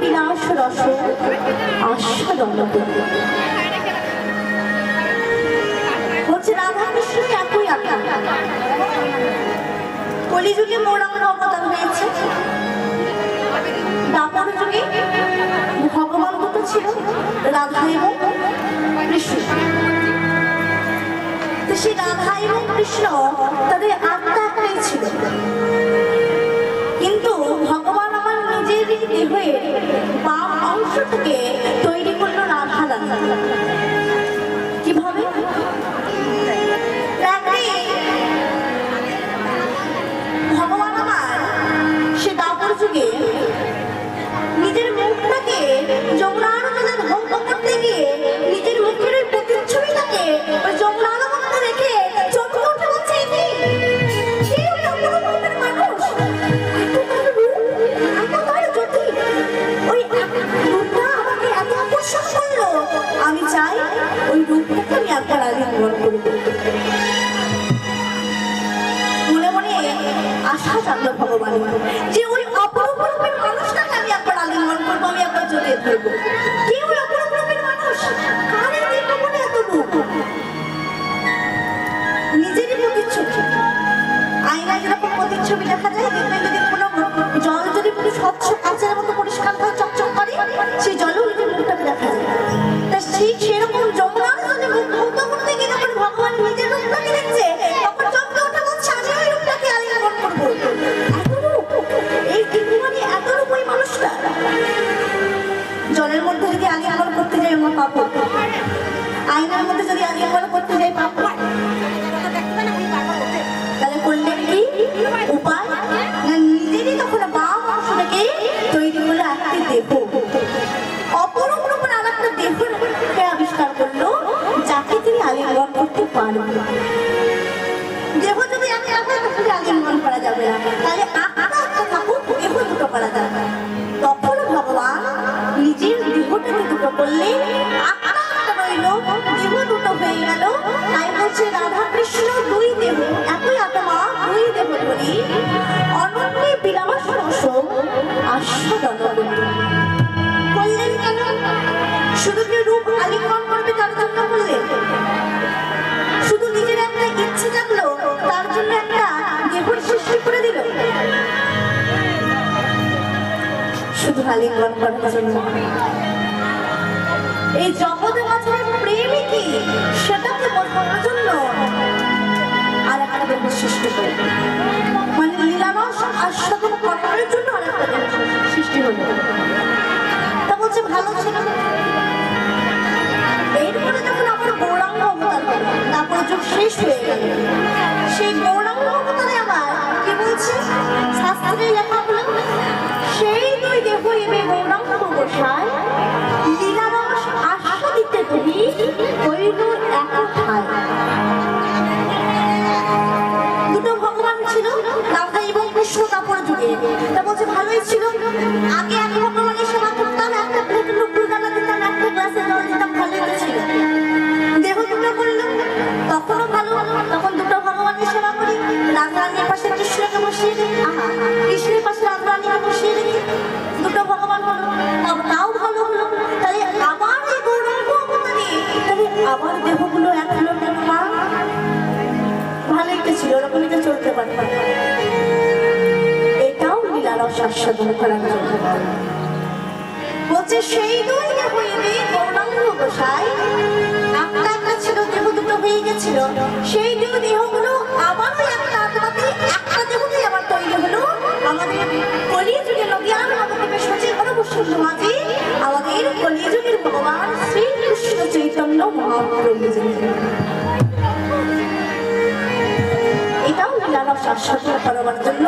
বিলাস রস আস্বাদন করি। বলছে রাধা কৃষ্ণ একই আকার। কলিযুগে মোরাঙ্গ অবতার হয়েছে, দাপর যুগে ভগবান দুটো ছিল, রাধা এবং কৃষ্ণ। তো সেই রাধা এবং কৃষ্ণ তাদের আত্মা একটাই ছিল, কিন্তু ভগবান আমার নিজের দেহের বাম অংশ থেকে তৈরি করলো রাধা রাধা। কিভাবে? ভগবান আমার সে দাপর যুগে নিজের মুখটাকে যমুনার মধ্যে ধ্বংস করতে গিয়ে নিজের মুখের ওই প্রতিচ্ছবিটাকে ওই যমুনার মধ্যে রেখে চমকে উঠে বলছে, মানুষ ওই রূপটা আমাকে এত আকর্ষণ করলো, আমি চাই ওই রূপটাকে আমি একবার আলিঙ্গন করব। মনে মনে আশা জাগলো ভগবান যে ওই অপরূপ রূপের মানুষটাকে আমি একবার আলিঙ্গন করবো, আমি একবার জড়িয়ে ধরবো। কি ওই অপরূপ রূপের মানুষ? কার এই মনে এত রূপ? নিজেরই প্রতিচ্ছবি। আয়নায় যেরকম প্রতিচ্ছবি দেখা যায়, দেখবেন যদি কোনো জল যদি পুরো স্বচ্ছ কাঁচের মতো পরিষ্কার হয়, চকচক করে, সেই জলেও নিজের মুখটাকে দেখা যায়। তা সেই সেরকম যমুনার জলে মুখ মুগ্ধ করতে গিয়ে যখন ভগবান নিজের রূপটাকে দেখছে, তখন চমকে উঠে বলছে, আমি ওই রূপটাকে আলিঙ্গন করবো। এত রূপ, এই মানে এত রূপ ওই মানুষটা। জলের মধ্যে যদি আলিঙ্গন করতে যাই আমার পাপ, আয়নার মধ্যে যদি আলিঙ্গন করতে যাই পাপ। তাহলে করলেন কি উপায়? না নিজেরই তখন বাম অংশ থেকে তৈরি করলো একটি দেহ, অপরূপ রূপের আর একটা দেহকে আবিষ্কার করলো, যাকে তিনি আলিঙ্গন করতে পারবেন। দেহ যদি আমি আবার তাহলে আলিঙ্গন করা যাবে না, তাহলে আত্মা একটা থাকুক, দেহ দুটো করা যাবে। তখন ভগবান নিজের দেহটাকে দুটো করলে আত্মা একটা রইল, দেহ দুটো হয়ে গেল। তাই বলছে রাধা কৃষ্ণ দুই দেহ, একই আত্মা, দুই দেহ ধরি অনন্যে বিলাস রস আস্বাদন করি। করলেন কেন? শুধু কি রূপ আলিঙ্গন করবে তার জন্য করলেন? শুধু নিজের একটা ইচ্ছে জাগলো তার জন্য একটা দেহের সৃষ্টি করে দিল? শুধু আলিঙ্গন করার জন্য? এই জগতের মাঝে প্রেমই কি সেটাকে বোঝানোর জন্য আর একটা দেহের সৃষ্টি করে, মানে লীলারস আস্বাদন করার জন্য আর একটা দেহের সৃষ্টি হলো। তা বলছে ভালো ছিল। এরপরে যখন আমার গৌরাঙ্গ অবতার হলো, তারপর যুগ শেষ হয়ে গেল, সেই গৌরাঙ্গ অবতারে আবার কি বলছে শাস্ত্রে লেখা হলো, সেই দুই দেহ এবে গৌরাঙ্গ গোসাই লীলারস আস্বাদিতে তুমি হইল এক ঠায়। দুটো ভগবান ছিল, রাধা এবং কৃষ্ণ দাপর যুগে। তা বলছে ভালোই ছিল। আগে এক ভগবানের সেবা করতাম, একটা প্লেট লুকুর দানা দিতাম, একটা গ্লাসে জল দিতাম, ভালোই তো ছিল। দেহ দুটো করলো, তখনও ভালো। তখন দুটো ভগবানের সেবা করি, রাধা রানীর পাশে কৃষ্ণকে বসিয়ে রেখে, আহা, কৃষ্ণের পাশে রাধা রানীকে বসিয়ে রেখে দুটো ভগবান হলো, তাও ভালো হলো। তাহলে আবার এই গৌরাঙ্গ অবতারে তাহলে আবার দেহগুলো এক হলো কেন? মা ভালোই তো ছিল, ওরকমই তো চলতে পারতাম। এটাও লীলারস আস্বাদন করার জন্য বলছে সেই দুই দেহ এবে গৌরাঙ্গ গোসাই, একটা একটা ছিল, দেহ দুটো হয়ে গেছিল, সেই দুই দেহগুলো আবারও একটা আত্মাতে একটা দেহতেই আবার তৈরি হলো। আমাদের কলিযুগে নদিয়ার নবদ্বীপের সচিবর বসন্ত মাঝি আমাদের কলিযুগের ভগবান শ্রীকৃষ্ণ চৈতন্য মহাপ্রভু। এটাও লীলারস আস্বাদন করার জন্য